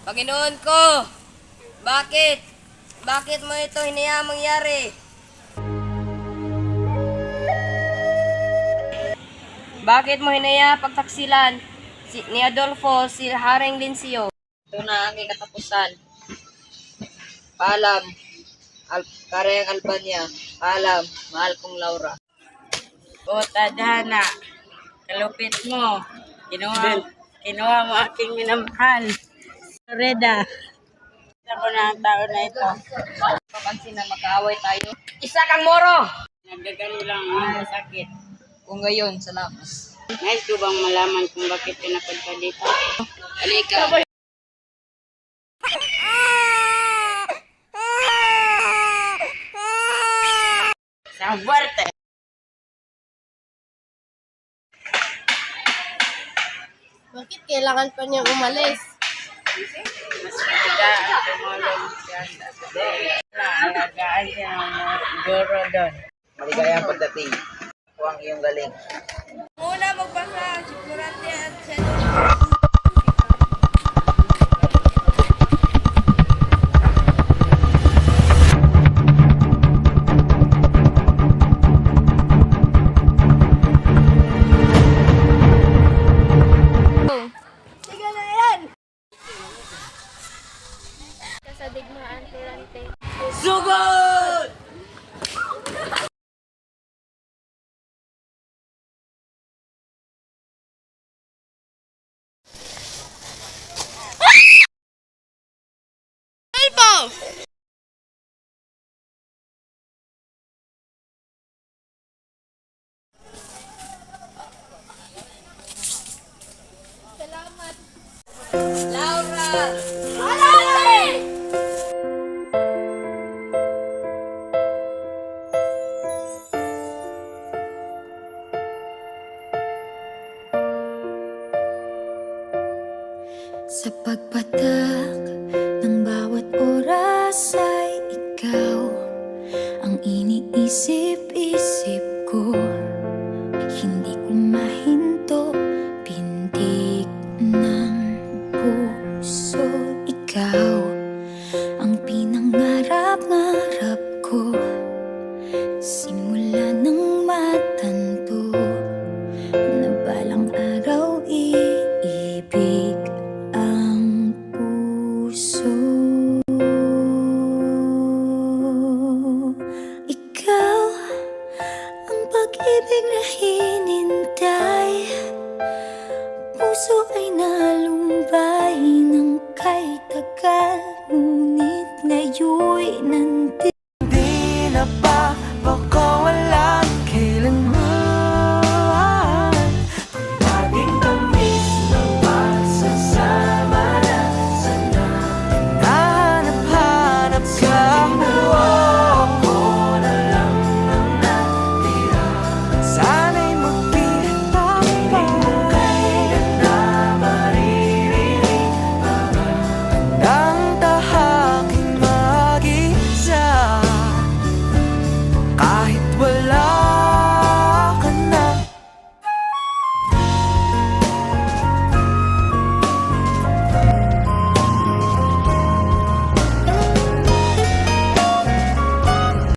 Panginoon ko, bakit? Bakit mo ito hinayaan mangyari? Bakit mo hinayaan pagtaksilan ni Adolfo si Haring Linsio? Ito na ang aking katapusan. Paalam, Karayang Albania. Paalam, mahal kong Laura. O tadhana, kalupit mo. Kinuha mo aking minamahal. Reda. Ako na ang tao na ito. Papansin na magkaaway tayo. Isa kang moro! Nagdagano lang ang sakit. Kung gayon, salamat. Nais ko bang malaman kung bakit pinapunta dito? Halika. Sa buwerte. Bakit kailangan pa niyang umalis? Mas magagaan tumulong siya sa alagaan siya ng guro doon. Maligayang pagdating. Ako ang iyong galing. Una magbasa, sigurante at Kasadigmaan, Turante. Sugod! Salamat. Laura! Sa pagpatak ng bawat oras ay ikaw ang iniisip-isip ko. Hindi ko mahinto, pintig ng puso. Ikaw ang pinangarap-ngarap ko. Simula ng matanto na balang araw iibig ang puso. Ikaw ang pag-ibig na hinintay. Puso ay nalumbay ng kay tagal, ngunit ngayon